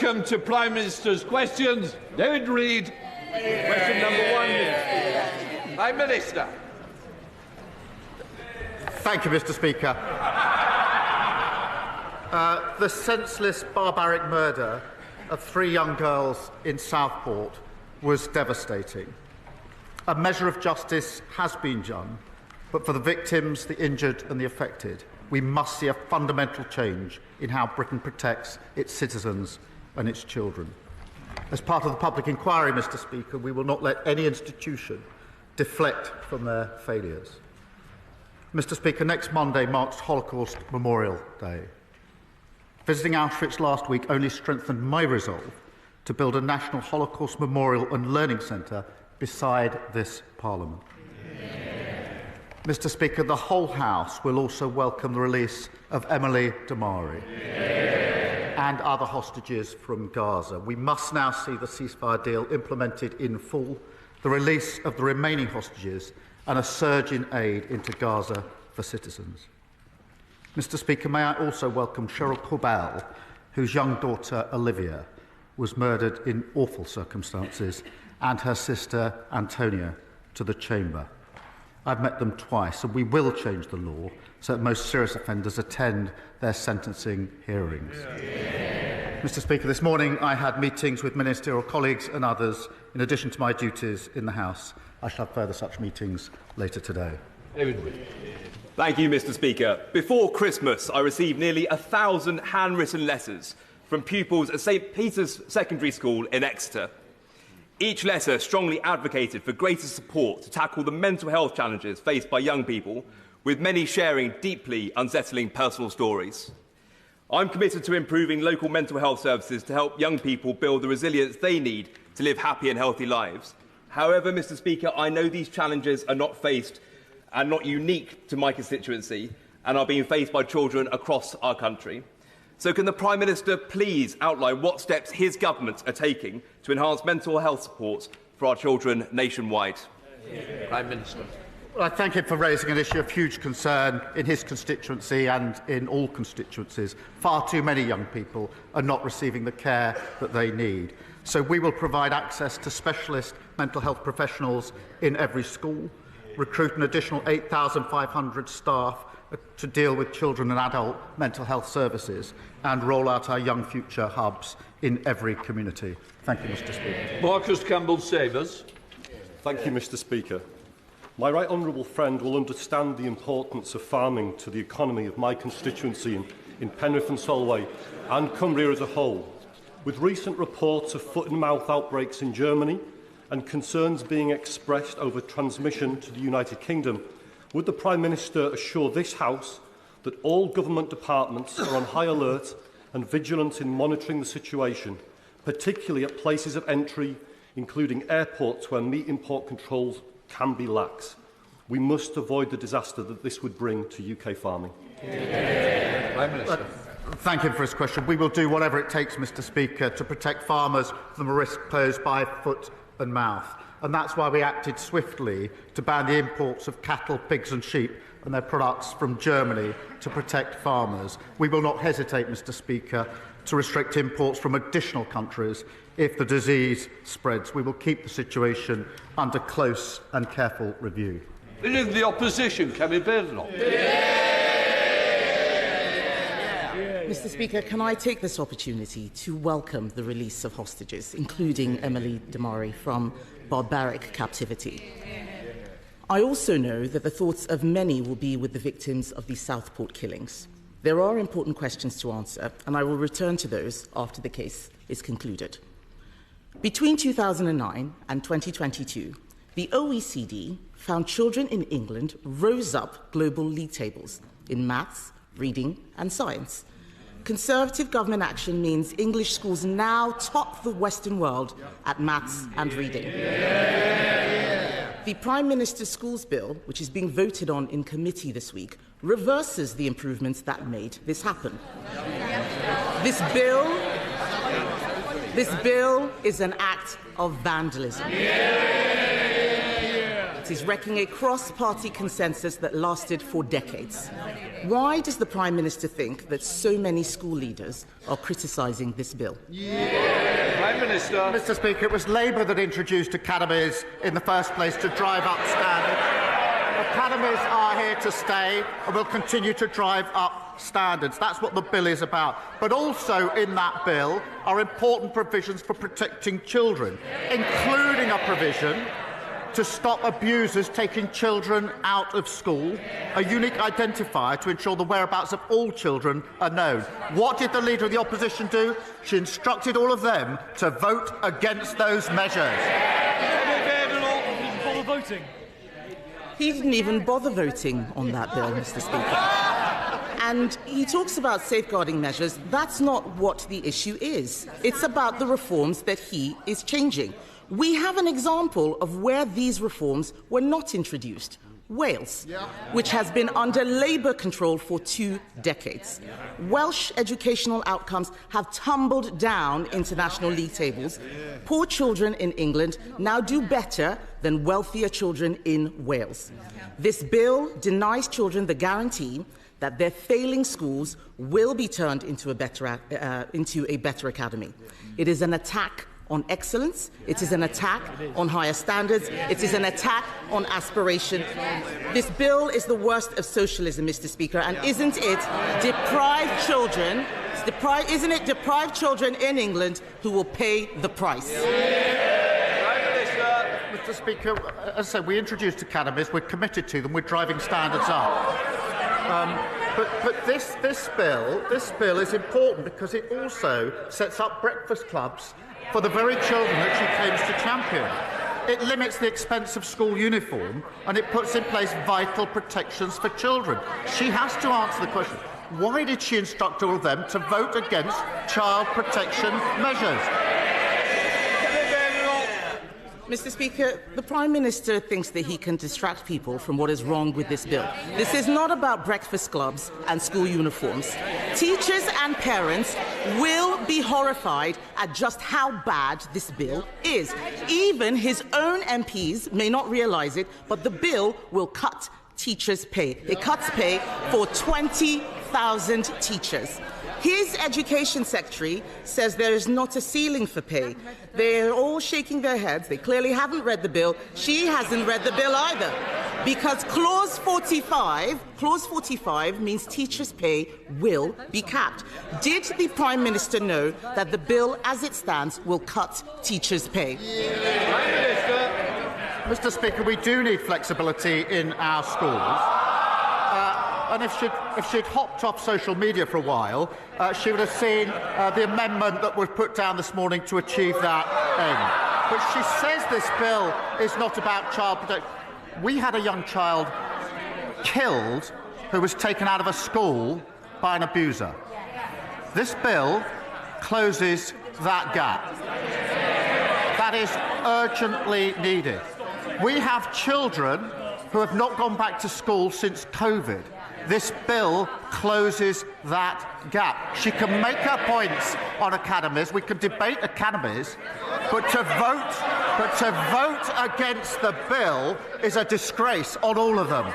come to Prime Minister's questions. David Reid. Question number 1, Minister. Prime Minister. Thank you, Mr. Speaker. The senseless, barbaric murder of 3 young girls in Southport was devastating. A measure of justice has been done, but for the victims, the injured and the affected, we must see a fundamental change in how Britain protects its citizens and its children. As part of the public inquiry, Mr. Speaker, we will not let any institution deflect from their failures. Mr. Speaker, next Monday marks Holocaust Memorial Day. Visiting Auschwitz last week only strengthened my resolve to build a national Holocaust Memorial and Learning Centre beside this Parliament. Mr. Speaker, the whole House will also welcome the release of Emily Damari and other hostages from Gaza. We must now see the ceasefire deal implemented in full, the release of the remaining hostages and a surge in aid into Gaza for citizens. Mr. Speaker, may I also welcome Cheryl Corbell, whose young daughter Olivia was murdered in awful circumstances, and her sister Antonia to the Chamber. I've met them twice, and we will change the law so that most serious offenders attend their sentencing hearings. Mr. Speaker, this morning I had meetings with ministerial colleagues and others in addition to my duties in the House. I shall have further such meetings later today. Thank you, Mr. Speaker. Before Christmas, I received nearly 1,000 handwritten letters from pupils at St Peter's Secondary School in Exeter. Each letter strongly advocated for greater support to tackle the mental health challenges faced by young people, with many sharing deeply unsettling personal stories. I'm committed to improving local mental health services to help young people build the resilience they need to live happy and healthy lives. However, Mr. Speaker, I know these challenges are not faced and not unique to my constituency and are being faced by children across our country. So can the Prime Minister please outline what steps his government are taking to enhance mental health support for our children nationwide? Prime Minister. Well, I thank him for raising an issue of huge concern in his constituency and in all constituencies. Far too many young people are not receiving the care that they need. So we will provide access to specialist mental health professionals in every school, recruit an additional 8,500 staff to deal with children and adult mental health services, and roll out our Young Future hubs in every community. Thank you, Mr. Speaker. Marcus Campbell-Savers. Thank you, Mr. Speaker. My right honourable friend will understand the importance of farming to the economy of my constituency in Penrith and Solway and Cumbria as a whole. With recent reports of foot-and-mouth outbreaks in Germany and concerns being expressed over transmission to the United Kingdom, would the Prime Minister assure this House that all government departments are on high alert and vigilant in monitoring the situation, particularly at places of entry, including airports where meat import controls can be lax? We must avoid the disaster that this would bring to UK farming. Prime Minister. Thank him for his question. We will do whatever it takes, Mr. Speaker, to protect farmers from the risk posed by foot and mouth. And that's why we acted swiftly to ban the imports of cattle, pigs and sheep and their products from Germany to protect farmers. We will not hesitate, Mr. Speaker, to restrict imports from additional countries if the disease spreads. We will keep the situation under close and careful review. Leader of the Opposition, Kemi Badenoch. Mr. Speaker, can I take this opportunity to welcome the release of hostages, including Emily Damari, from barbaric captivity? I also know that the thoughts of many will be with the victims of the Southport killings. There are important questions to answer, and I will return to those after the case is concluded. Between 2009 and 2022, the OECD found children in England rose up global league tables in maths, reading and science. Conservative government action means English schools now top the Western world at maths and reading. The Prime Minister's Schools Bill, which is being voted on in committee this week, reverses the improvements that made this happen. This bill is an act of vandalism. Nominate is wrecking a cross-party consensus that lasted for decades. Why does the Prime Minister think that so many school leaders are criticising this bill? Prime Minister. Mr. Speaker, it was Labour that introduced academies in the first place to drive up standards. Academies are here to stay and will continue to drive up standards. That's what the bill is about. But also in that bill are important provisions for protecting children, including a provision to stop abusers taking children out of school, a unique identifier to ensure the whereabouts of all children are known. What did the Leader of the Opposition do? She instructed all of them to vote against those measures. Before voting. He didn't even bother voting on that bill, Mr. Speaker. And he talks about safeguarding measures. That's not what the issue is. It's about the reforms that he is changing. We have an example of where these reforms were not introduced. Wales, which has been under Labour control for 2 decades. Welsh educational outcomes have tumbled down international league tables. Poor children in England now do better than wealthier children in Wales. This bill denies children the guarantee that their failing schools will be turned into a better academy. It is an attack on excellence, it is an attack on higher standards, it is an attack on aspiration. This bill is the worst of socialism, Mr. Speaker, and isn't it deprived children in England who will pay the price? Mr. Speaker, as I said, we introduced academies, we're committed to them, we're driving standards up. But this bill is important because it also sets up breakfast clubs for the very children that she claims to champion. It limits the expense of school uniform and it puts in place vital protections for children. She has to answer the question, why did she instruct all of them to vote against child protection measures? Mr. Speaker, the Prime Minister thinks that he can distract people from what is wrong with this bill. This is not about breakfast clubs and school uniforms. Teachers and parents will be horrified at just how bad this bill is. Even his own MPs may not realise it, but the bill will cut teachers' pay. It cuts pay for 20,000 teachers. His Education Secretary says there is not a ceiling for pay. They're all shaking their heads. They clearly haven't read the bill. She hasn't read the bill either. Because Clause 45 means teachers' pay will be capped. Did the Prime Minister know that the bill, as it stands, will cut teachers' pay? Mr. Speaker, we do need flexibility in our schools. And if she'd hopped off social media for a while, she would have seen the amendment that was put down this morning to achieve that end. But she says this bill is not about child protection. We had a young child killed who was taken out of a school by an abuser. This bill closes that gap. That is urgently needed. We have children who have not gone back to school since COVID. This bill closes that gap. She can make her points on academies. We can debate academies, but to vote against the bill is a disgrace on all of them.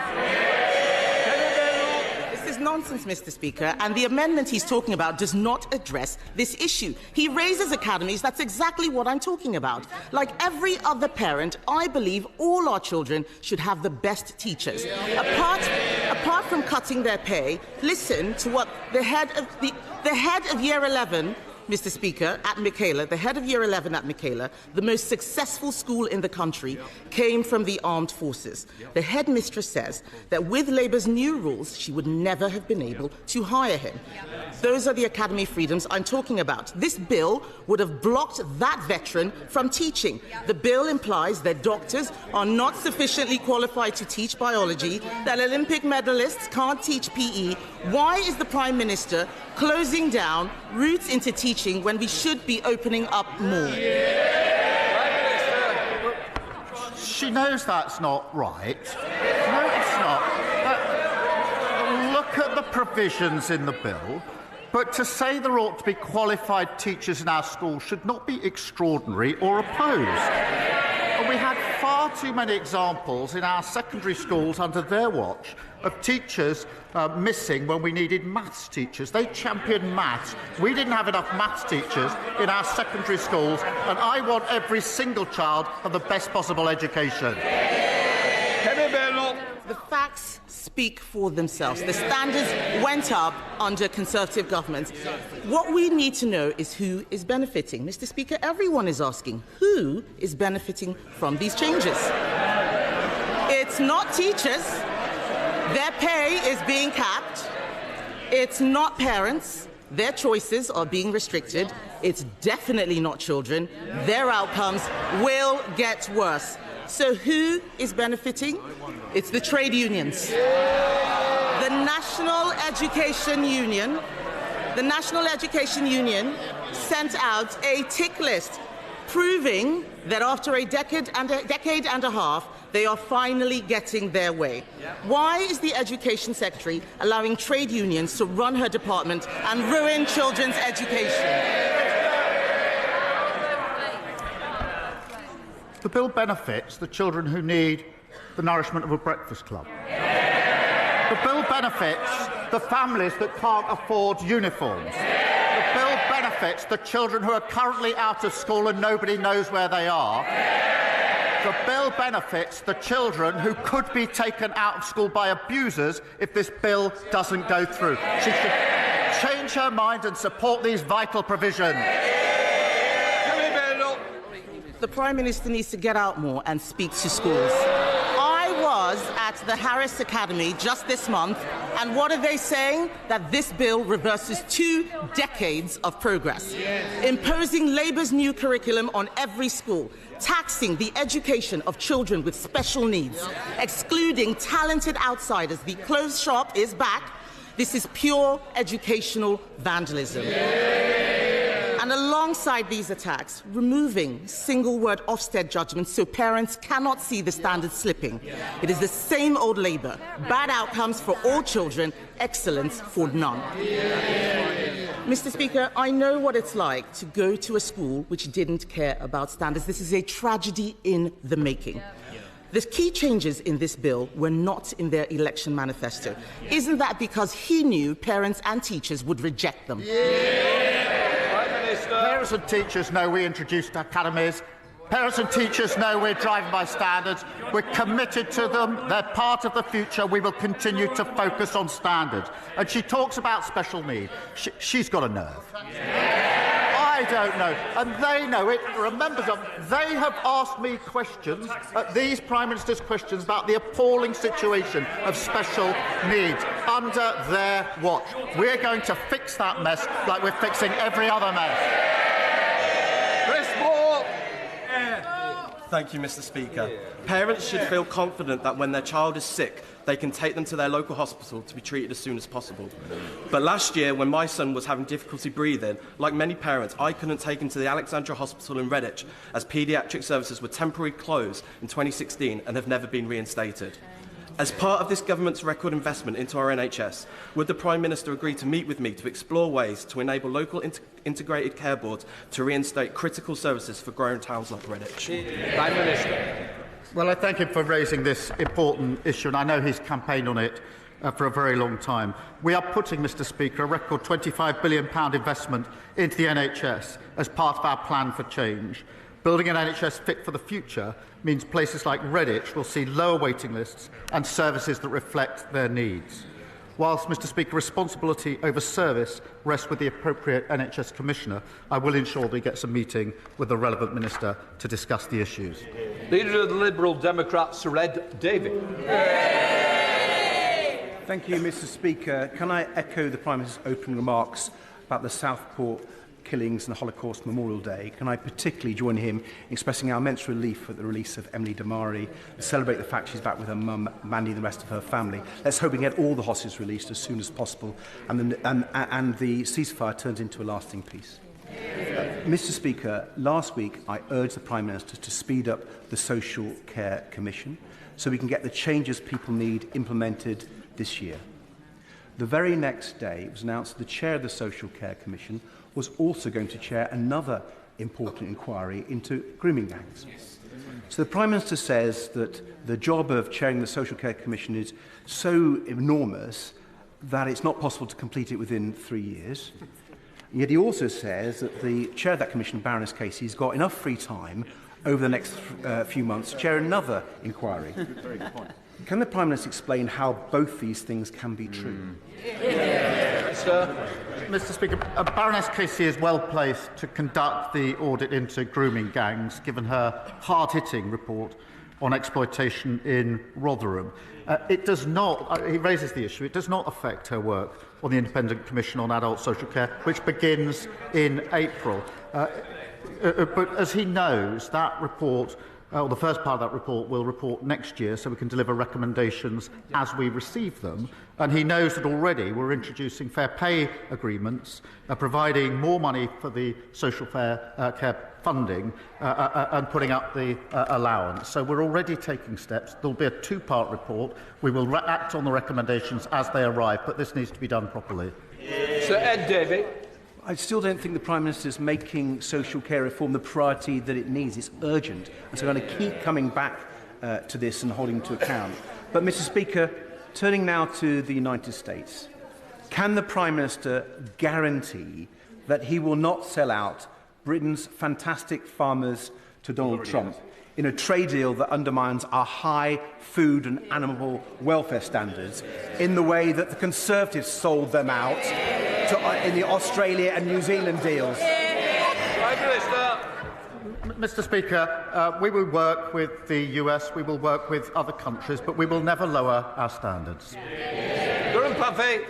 This is nonsense, Mr. Speaker, and the amendment he's talking about does not address this issue. He raises academies. That's exactly what I'm talking about. Like every other parent, I believe all our children should have the best teachers. Apart from cutting their pay, listen to what the head of Year 11, Mr. Speaker, at Michaela, the head of Year 11 at Michaela, the most successful school in the country, came from the armed forces. The headmistress says that with Labour's new rules, she would never have been able to hire him. Those are the academy freedoms I'm talking about. This bill would have blocked that veteran from teaching. The bill implies that doctors are not sufficiently qualified to teach biology, that Olympic medalists can't teach PE. Why is the Prime Minister closing down routes into teaching when we should be opening up more? She knows that's not right. No, it's not. Look at the provisions in the bill. But to say there ought to be qualified teachers in our schools should not be extraordinary or opposed. And we had far too many examples in our secondary schools under their watch of teachers missing when we needed maths teachers. They championed maths. We didn't have enough maths teachers in our secondary schools, and I want every single child to have the best possible education. Kemi Badenoch. The facts speak for themselves. The standards went up under Conservative government. What we need to know is who is benefiting. Mr. Speaker, everyone is asking who is benefiting from these changes. It's not teachers. Their pay is being capped. It's not parents. Their choices are being restricted. It's definitely not children. Their outcomes will get worse. So who is benefiting? It's the trade unions. The National Education Union sent out a tick list proving that after a decade and a half, they are finally getting their way. Why is the Education Secretary allowing trade unions to run her department and ruin children's education? The bill benefits the children who need the nourishment of a breakfast club. The bill benefits the families that can't afford uniforms. The bill benefits the children who are currently out of school and nobody knows where they are. The bill benefits the children who could be taken out of school by abusers if this bill doesn't go through. She should change her mind and support these vital provisions. The Prime Minister needs to get out more and speak to schools. I was at the Harris Academy just this month, and what are they saying? That this bill reverses 2 decades of progress, imposing Labour's new curriculum on every school, taxing the education of children with special needs, excluding talented outsiders. The closed shop is back. This is pure educational vandalism. And alongside these attacks, removing single-word Ofsted judgments so parents cannot see the standards slipping. It is the same old Labour. Bad outcomes for all children, excellence for none. Mr. Speaker, I know what it's like to go to a school which didn't care about standards. This is a tragedy in the making. The key changes in this bill were not in their election manifesto. Isn't that because he knew parents and teachers would reject them? Parents and teachers know we introduced academies. Parents and teachers know we're driving by standards. We're committed to them. They're part of the future. We will continue to focus on standards. And she talks about special need. She's got a nerve. I don't know. And they know it. Remember, they have asked me questions, these Prime Minister's questions, about the appalling situation of special needs under their watch. We're going to fix that mess like we're fixing every other mess. Thank you, Mr. Speaker. Parents should feel confident that when their child is sick, they can take them to their local hospital to be treated as soon as possible. But last year, when my son was having difficulty breathing, like many parents, I couldn't take him to the Alexandra Hospital in Redditch, as paediatric services were temporarily closed in 2016 and have never been reinstated. As part of this government's record investment into our NHS, would the Prime Minister agree to meet with me to explore ways to enable local integrated care boards to reinstate critical services for growing towns like Redditch? Prime Minister. Well, I thank him for raising this important issue, and I know he's campaigned on it for a very long time. We are putting, Mr. Speaker, a record £25 billion investment into the NHS as part of our plan for change. Building an NHS fit for the future means places like Redditch will see lower waiting lists and services that reflect their needs. Whilst, Mr. Speaker, responsibility over service rests with the appropriate NHS Commissioner, I will ensure that he gets a meeting with the relevant Minister to discuss the issues. Leader of the Liberal Democrats, Sir Ed Davey. Thank you, Mr. Speaker. Can I echo the Prime Minister's opening remarks about the Southport killings and the Holocaust Memorial Day? Can I particularly join him in expressing our immense relief at the release of Emily Damari and celebrate the fact she's back with her mum, Mandy, and the rest of her family. Let's hope we can get all the hostages released as soon as possible and the ceasefire turns into a lasting peace. Mr. Speaker, last week I urged the Prime Minister to speed up the Social Care Commission so we can get the changes people need implemented this year. The very next day, it was announced that the chair of the Social Care Commission was also going to chair another important inquiry into grooming gangs. So the Prime Minister says that the job of chairing the Social Care Commission is so enormous that it's not possible to complete it within 3 years. Yet he also says that the chair of that commission, Baroness Casey, has got enough free time over the next few months to chair another inquiry. Very good point. Can the Prime Minister explain how both these things can be true? Mr. Speaker, Baroness Casey is well placed to conduct the audit into grooming gangs, given her hard-hitting report on exploitation in Rotherham. It does not, he raises the issue, it does not affect her work on the Independent Commission on Adult Social Care, which begins in April. But as he knows, that report, the first part of that report, will report next year, so we can deliver recommendations as we receive them. And he knows that already we're introducing fair pay agreements, providing more money for the social care funding, and putting up the allowance. So we're already taking steps. There'll be a two-part report. We will act on the recommendations as they arrive, but this needs to be done properly. Sir Ed Davey. I still don't think the Prime Minister is making social care reform the priority that it needs. It's urgent. And so I'm going to keep coming back to this and holding to account. But, Mr. Speaker, turning now to the United States, can the Prime Minister guarantee that he will not sell out Britain's fantastic farmers to Donald Trump in a trade deal that undermines our high food and animal welfare standards in the way that the Conservatives sold them out in the Australia and New Zealand deals? Prime Minister. Mr. Speaker, we will work with the US, we will work with other countries, but we will never lower our standards. Durham Puffey.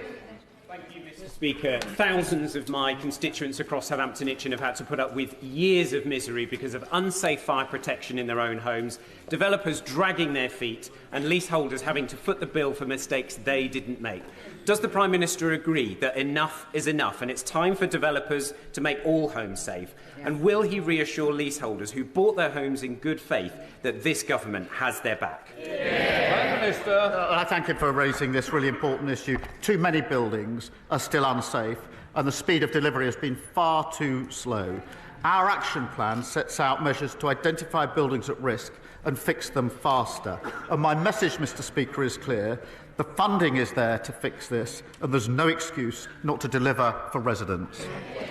Speaker, thousands of my constituents across Southampton Itchen have had to put up with years of misery because of unsafe fire protection in their own homes, developers dragging their feet and leaseholders having to foot the bill for mistakes they didn't make. Does the Prime Minister agree that enough is enough and it's time for developers to make all homes safe? And will he reassure leaseholders who bought their homes in good faith that this government has their back? Prime Minister. I thank him for raising this really important issue. Too many buildings are still unsafe and the speed of delivery has been far too slow. Our action plan sets out measures to identify buildings at risk and fix them faster. And my message, Mr. Speaker, is clear. The funding is there to fix this and there's no excuse not to deliver for residents.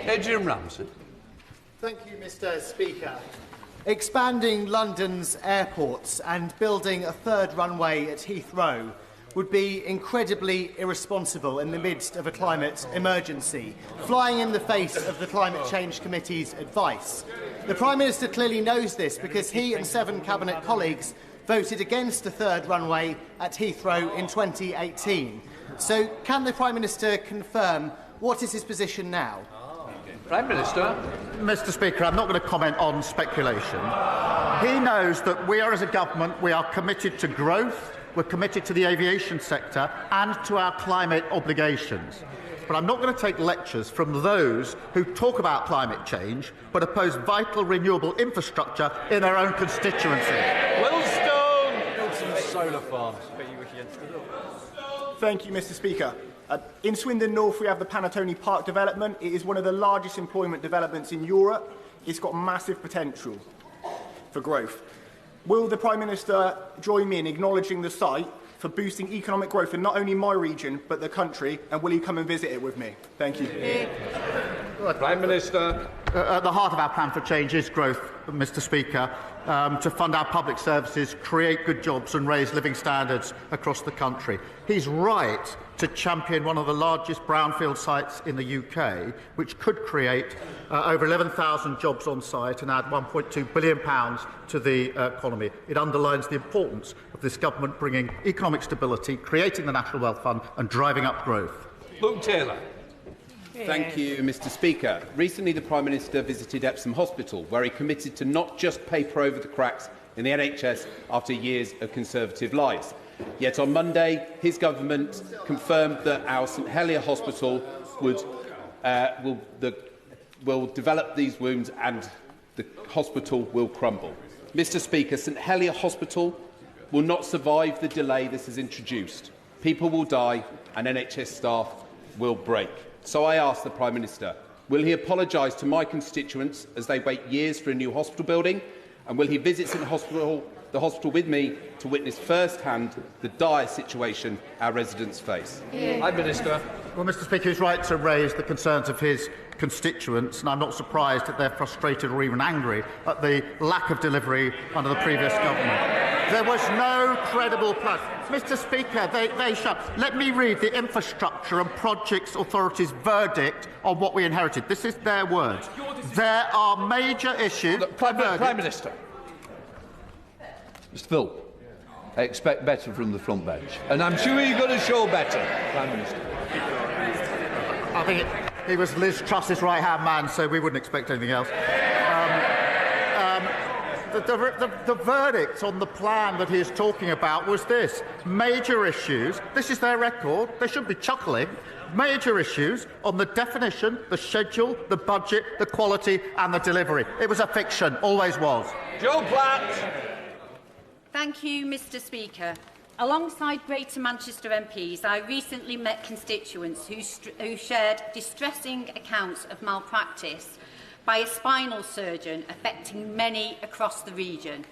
Adrian Ramsey. Thank you, Mr. Speaker. Expanding London's airports and building a third runway at Heathrow would be incredibly irresponsible in the midst of a climate emergency, flying in the face of the Climate Change Committee's advice. The Prime Minister clearly knows this because he and 7 Cabinet colleagues voted against a third runway at Heathrow in 2018. So can the Prime Minister confirm what is his position now? Prime Minister. Mr. Speaker, I'm not going to comment on speculation. He knows that we are, as a government, we are committed to growth, we're committed to the aviation sector and to our climate obligations. But I'm not going to take lectures from those who talk about climate change but oppose vital renewable infrastructure in their own constituency. Willstone. Build some solar farms. Thank you, Mr. Speaker. In Swindon North, we have the Panatoni Park development. It is one of the largest employment developments in Europe. It's got massive potential for growth. Will the Prime Minister join me in acknowledging the site for boosting economic growth in not only my region, but the country, and will he come and visit it with me? Thank you. Prime Minister. At the heart of our plan for change is growth, Mr. Speaker, to fund our public services, create good jobs and raise living standards across the country. He's right to champion one of the largest brownfield sites in the UK, which could create over 11,000 jobs on site and add £1.2 billion to the economy. It underlines the importance of this government bringing economic stability, creating the National Wealth Fund and driving up growth. Luke Taylor. Thank you, Mr. Speaker. Recently, the Prime Minister visited Epsom Hospital, where he committed to not just paper over the cracks in the NHS after years of Conservative lies. Yet on Monday, his government confirmed that our St Helier Hospital will develop these wounds and the hospital will crumble. Mr. Speaker, St Helier Hospital will not survive the delay this has introduced. People will die and NHS staff will break. So I ask the Prime Minister, Will he apologise to my constituents as they wait years for a new hospital building? And will he visit the hospital with me to witness first-hand the dire situation our residents face? Prime Minister. Well, Mr Speaker, he's right to raise the concerns of his constituents, and I'm not surprised that they're frustrated or even angry at the lack of delivery under the previous government. There was no credible plan. Mr Speaker, they shut. Let me read the Infrastructure and Projects Authority's verdict on what we inherited. This is their words. There are major issues... Look, Prime Minister. Mr Phil, I expect better from the front bench. And I'm sure you're going to show better, Prime Minister. I think he was Liz Truss's right-hand man, so we wouldn't expect anything else. The verdict on the plan that he is talking about was this. Major issues. This is their record. They shouldn't be chuckling. Major issues on the definition, the schedule, the budget, the quality and the delivery. It was a fiction. Always was. Joe Platt. Thank you, Mr Speaker. Alongside Greater Manchester MPs, I recently met constituents who shared distressing accounts of malpractice by a spinal surgeon affecting many across the region.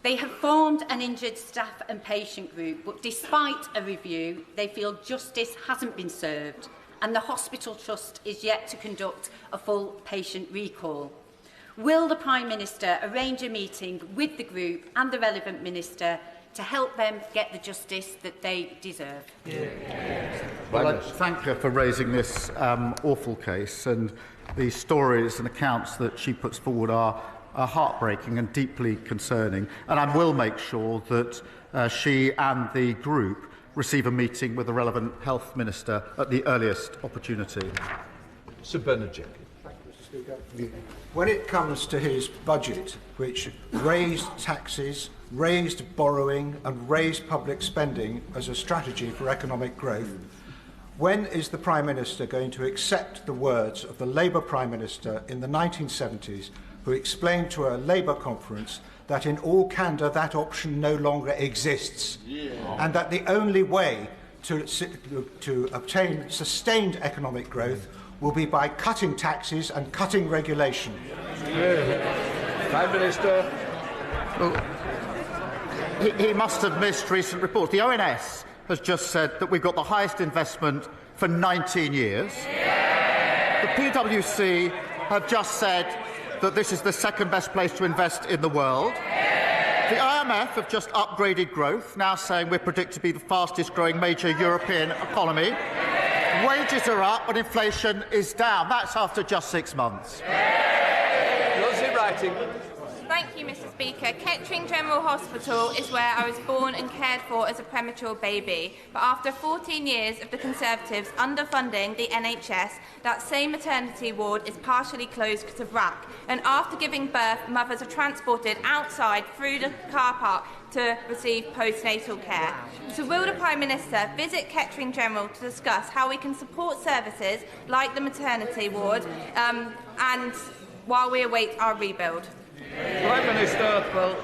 They have formed an injured staff and patient group, but despite a review, they feel justice hasn't been served and the Hospital Trust is yet to conduct a full patient recall. Will the Prime Minister arrange a meeting with the group and the relevant minister to help them get the justice that they deserve? Well, I thank her for raising this awful case, and the stories and accounts that she puts forward are heartbreaking and deeply concerning, and I will make sure that she and the group receive a meeting with the relevant health minister at the earliest opportunity. Sir Bernard. When it comes to his budget, which raised taxes, raised borrowing and raised public spending as a strategy for economic growth, when is the Prime Minister going to accept the words of the Labour Prime Minister in the 1970s, who explained to a Labour conference that in all candour that option no longer exists, and that the only way to obtain sustained economic growth will be by cutting taxes and cutting regulation? Prime Minister. Well, he must have missed recent reports. The ONS has just said that we've got the highest investment for 19 years. The PwC have just said that this is the second best place to invest in the world. The IMF have just upgraded growth, now saying we're predicted to be the fastest growing major European economy. Wages are up and inflation is down. That's after just 6 months. Rosie Writing. Thank you, Mr Speaker. Kettering General Hospital is where I was born and cared for as a premature baby. But after 14 years of the Conservatives underfunding the NHS, that same maternity ward is partially closed because of RAC. And after giving birth, mothers are transported outside through the car park to receive postnatal care. So will the Prime Minister visit Kettering General to discuss how we can support services like the maternity ward and while we await our rebuild? Prime Minister. Well,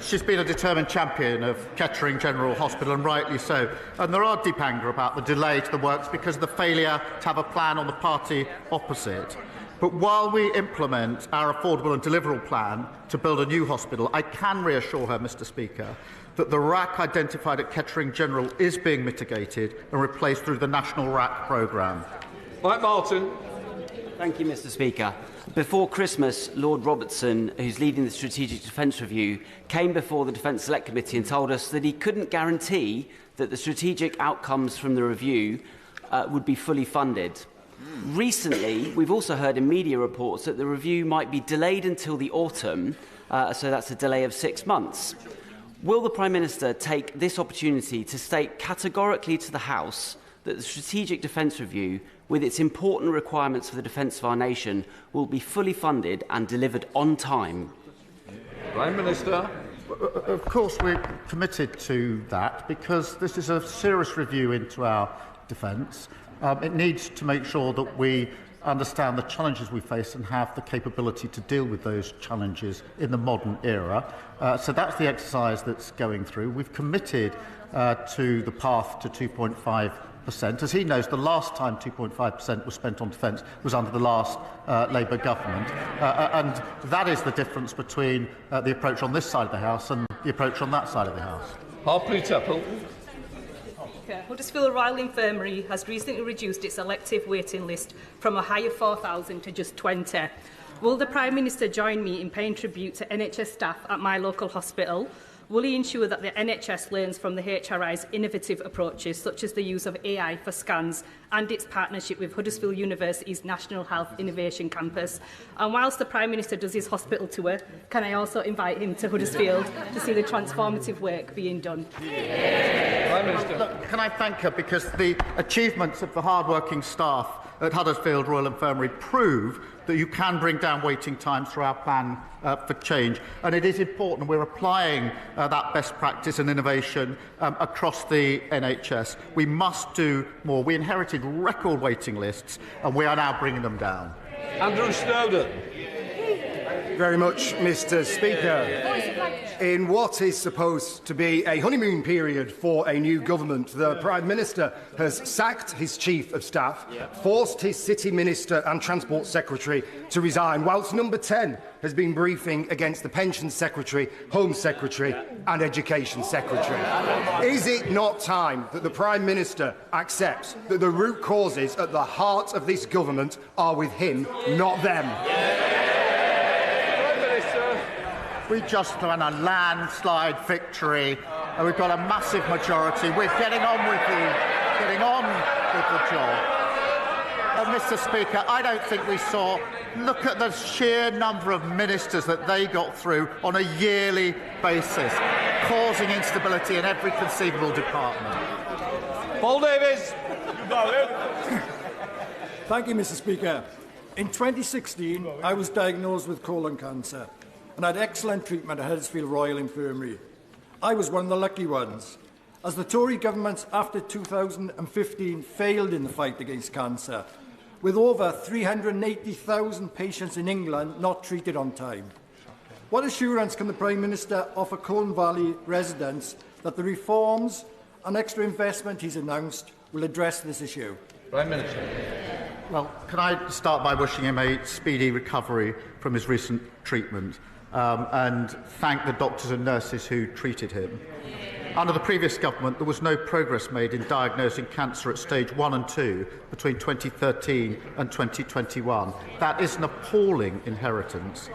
she's been a determined champion of Kettering General Hospital, and rightly so. And there are deep anger about the delay to the works because of the failure to have a plan on the party opposite. But while we implement our affordable and deliverable plan to build a new hospital, I can reassure her, Mr Speaker, that the RAC identified at Kettering General is being mitigated and replaced through the National RAC programme. Mike Martin. Thank you, Mr Speaker. Before Christmas, Lord Robertson, who's leading the Strategic Defence Review, came before the Defence Select Committee and told us that he couldn't guarantee that the strategic outcomes from the review would be fully funded. Recently, we've also heard in media reports that the review might be delayed until the autumn, so that's a delay of 6 months. Will the Prime Minister take this opportunity to state categorically to the House that the Strategic Defence Review, with its important requirements for the defence of our nation, will be fully funded and delivered on time? Prime Minister. Of course, we're committed to that because this is a serious review into our defence. It needs to make sure that we understand the challenges we face and have the capability to deal with those challenges in the modern era. So that's the exercise that's going through. We've committed to the path to 2.5 As he knows, the last time 2.5% was spent on defence was under the last Labour government. And that is the difference between the approach on this side of the House and the approach on that side of the House. Huddersfield Royal Infirmary has recently reduced its elective waiting list from a high of 4,000 to just 20. Will the Prime Minister join me in paying tribute to NHS staff at my local hospital? Will he ensure that the NHS learns from the HRI's innovative approaches, such as the use of AI for scans and its partnership with Huddersfield University's National Health Innovation Campus? And whilst the Prime Minister does his hospital tour, can I also invite him to Huddersfield to see the transformative work being done? Prime Minister. Look, can I thank her, because the achievements of the hard-working staff at Huddersfield Royal Infirmary prove that you can bring down waiting times through our plan for change. And it is important we're applying that best practice and innovation across the NHS. We must do more. We inherited record waiting lists, and we are now bringing them down. Andrew Snowden. Very much, Mr. Speaker. In what is supposed to be a honeymoon period for a new government, the Prime Minister has sacked his Chief of Staff, forced his City Minister and Transport Secretary to resign, whilst Number 10 has been briefing against the Pensions Secretary, Home Secretary and Education Secretary. Is it not time that the Prime Minister accepts that the root causes at the heart of this government are with him, not them? We just won a landslide victory, and we've got a massive majority. We're getting on with the job. And Mr. Speaker, I don't think we saw. Look at the sheer number of ministers that they got through on a yearly basis, causing instability in every conceivable department. Paul Davies. Thank you, Mr. Speaker. In 2016, I was diagnosed with colon cancer and had excellent treatment at Huddersfield Royal Infirmary. I was one of the lucky ones, as the Tory governments after 2015 failed in the fight against cancer, with over 380,000 patients in England not treated on time. What assurance can the Prime Minister offer Colne Valley residents that the reforms and extra investment he's announced will address this issue? Prime Minister. Well, can I start by wishing him a speedy recovery from his recent treatment? And thank the doctors and nurses who treated him. Under the previous government, there was no progress made in diagnosing cancer at stage 1 and 2 between 2013 and 2021. That is an appalling inheritance.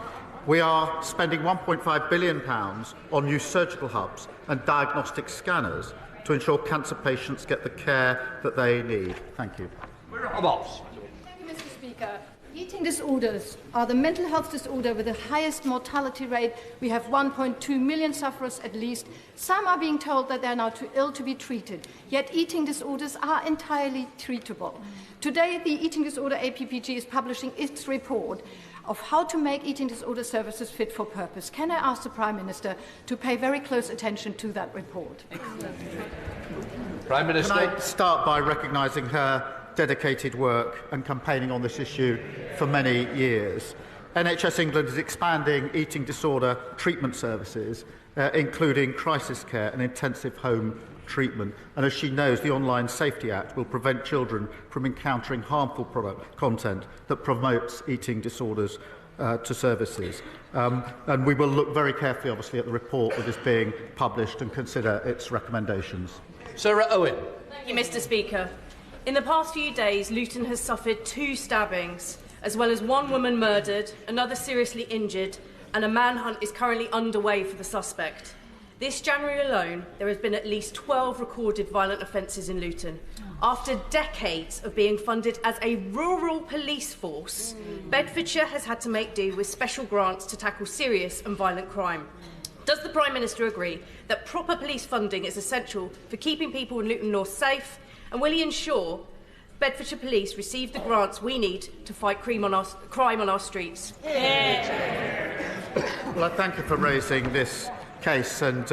We are spending £1.5 billion on new surgical hubs and diagnostic scanners to ensure cancer patients get the care that they need. Thank you. Mr. Speaker, eating disorders are the mental health disorder with the highest mortality rate. We have 1.2 million sufferers at least. Some are being told that they are now too ill to be treated, yet eating disorders are entirely treatable. Today, the Eating Disorder APPG is publishing its report of how to make eating disorder services fit for purpose. Can I ask the Prime Minister to pay very close attention to that report? Prime Minister. Can I start by recognising her dedicated work and campaigning on this issue for many years. NHS England is expanding eating disorder treatment services, including crisis care and intensive home treatment. And as she knows, the Online Safety Act will prevent children from encountering harmful product content that promotes eating disorders to services. And we will look very carefully, obviously, at the report that is being published and consider its recommendations. Sarah Owen. Thank you, Mr. Speaker. In the past few days, Luton has suffered 2 stabbings, as well as 1 woman murdered, another seriously injured, and a manhunt is currently underway for the suspect. This January alone, there has been at least 12 recorded violent offences in Luton. After decades of being funded as a rural police force, Bedfordshire has had to make do with special grants to tackle serious and violent crime. Does the Prime Minister agree that proper police funding is essential for keeping people in Luton North safe? And will he ensure Bedfordshire Police receive the grants we need to fight crime on our streets? Well, I thank you for raising this case, and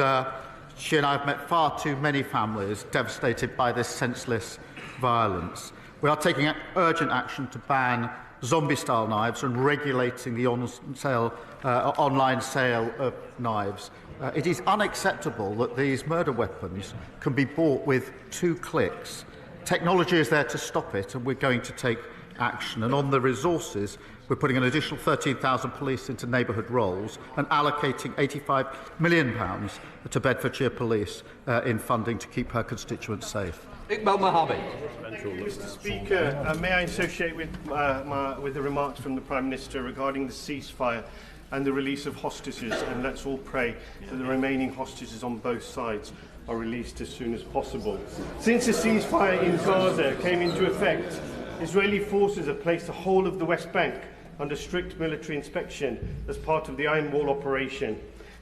she and I have met far too many families devastated by this senseless violence. We are taking urgent action to ban zombie-style knives and regulating the online sale of knives. It is unacceptable that these murder weapons can be bought with 2 clicks. technology is there to stop it, and we're going to take action. And on the resources, we're putting an additional 13,000 police into neighbourhood roles and allocating £85 million to Bedfordshire Police in funding to keep her constituents safe. Iqbal Mohammed. Mr. Speaker, may I associate with the remarks from the Prime Minister regarding the ceasefire and the release of hostages, and let's all pray that the remaining hostages on both sides are released as soon as possible. Since the ceasefire in Gaza came into effect, Israeli forces have placed the whole of the West Bank under strict military inspection as part of the Iron Wall operation.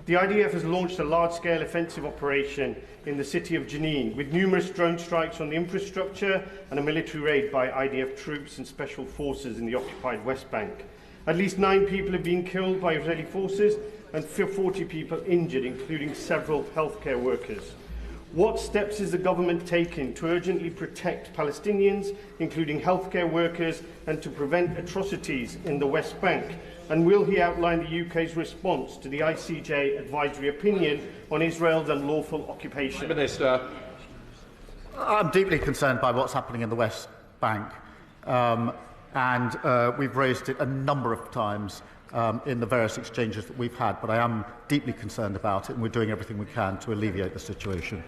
The IDF has launched a large-scale offensive operation in the city of Jenin, with numerous drone strikes on the infrastructure and a military raid by IDF troops and special forces in the occupied West Bank. At least 9 people have been killed by Israeli forces and 40 people injured, including several healthcare workers. What steps is the government taking to urgently protect Palestinians, including healthcare workers, and to prevent atrocities in the West Bank? And will he outline the UK's response to the ICJ advisory opinion on Israel's unlawful occupation? Minister. I'm deeply concerned by what's happening in the West Bank, and we've raised it a number of times in the various exchanges that we've had, but I am deeply concerned about it, and we're doing everything we can to alleviate the situation.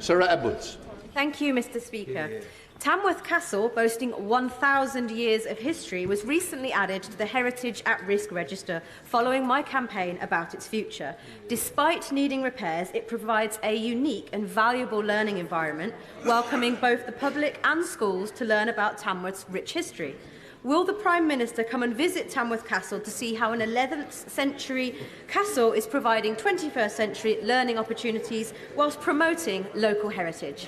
Sarah Edwards. Thank you, Mr. Speaker. Tamworth Castle, boasting 1,000 years of history, was recently added to the Heritage at Risk Register following my campaign about its future. Despite needing repairs, it provides a unique and valuable learning environment, welcoming both the public and schools to learn about Tamworth's rich history. Will the Prime Minister come and visit Tamworth Castle to see how an 11th century castle is providing 21st century learning opportunities whilst promoting local heritage?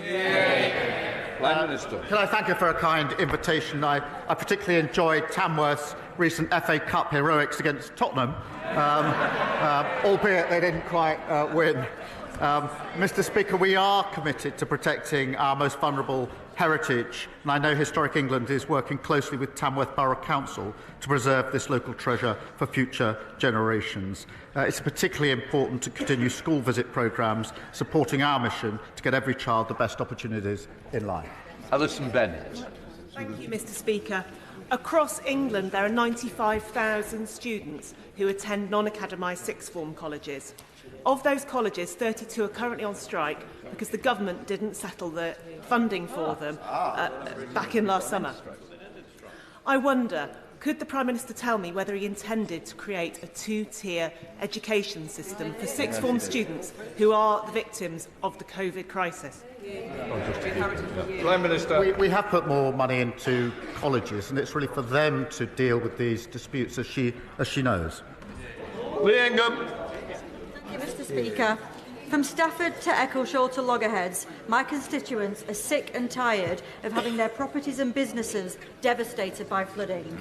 Prime Minister. Can I thank you for a kind invitation? I particularly enjoyed Tamworth's recent FA Cup heroics against Tottenham, albeit they didn't quite win. Mr. Speaker, we are committed to protecting our most vulnerable heritage, and I know Historic England is working closely with Tamworth Borough Council to preserve this local treasure for future generations. It's particularly important to continue school visit programmes supporting our mission to get every child the best opportunities in life. Alison Bennett. Thank you, Mr. Speaker. Across England, there are 95,000 students who attend non-academised sixth form colleges. Of those colleges, 32 are currently on strike because the government didn't settle the funding for them back in last summer. I wonder, could the Prime Minister tell me whether he intended to create a 2-tier education system for sixth form students who are the victims of the COVID crisis? Prime Minister. We have put more money into colleges, and it's really for them to deal with these disputes, as she knows. Lee Ingham. Mr. Speaker, from Stafford to Eccleshall to Loggerheads, my constituents are sick and tired of having their properties and businesses devastated by flooding.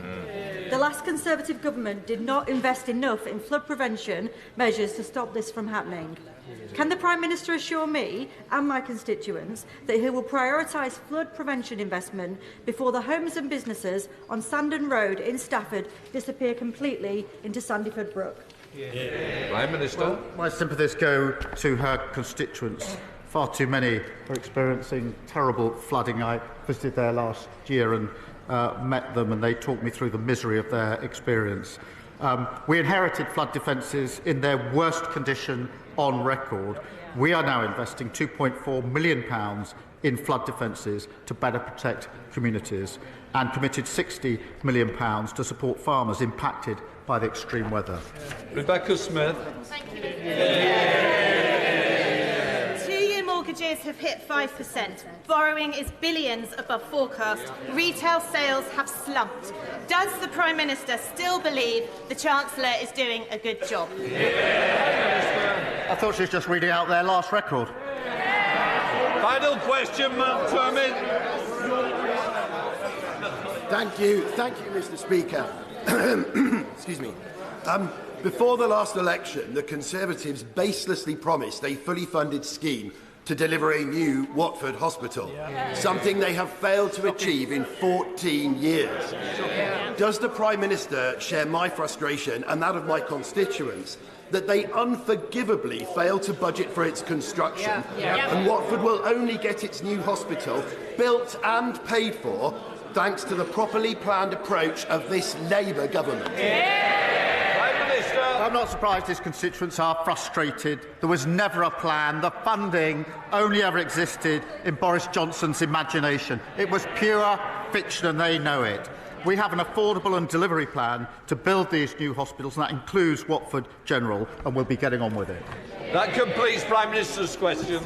The last Conservative government did not invest enough in flood prevention measures to stop this from happening. Can the Prime Minister assure me and my constituents that he will prioritise flood prevention investment before the homes and businesses on Sandon Road in Stafford disappear completely into Sandyford Brook? Prime Minister. Well, my sympathies go to her constituents. Far too many are experiencing terrible flooding. I visited there last year and met them, and they talked me through the misery of their experience. We inherited flood defences in their worst condition on record. We are now investing £2.4 million in flood defences to better protect communities, and committed £60 million to support farmers impacted by the extreme weather. Rebecca Smith. Thank you. 2-year mortgages have hit 5%. Borrowing is billions above forecast. Retail sales have slumped. Does the Prime Minister still believe the Chancellor is doing a good job? I thought she was just reading out their last record. Final question, Mount Termin. Thank you, Mr. Speaker. Excuse me. Before the last election, the Conservatives baselessly promised a fully funded scheme to deliver a new Watford hospital, something they have failed to achieve in 14 years. Does the Prime Minister share my frustration and that of my constituents that they unforgivably failed to budget for its construction, and Watford will only get its new hospital built and paid for thanks to the properly planned approach of this Labour government? I'm not surprised his constituents are frustrated. There was never a plan. The funding only ever existed in Boris Johnson's imagination. It was pure fiction and they know it. We have an affordable and delivery plan to build these new hospitals, and that includes Watford General, and we'll be getting on with it. That completes Prime Minister's questions.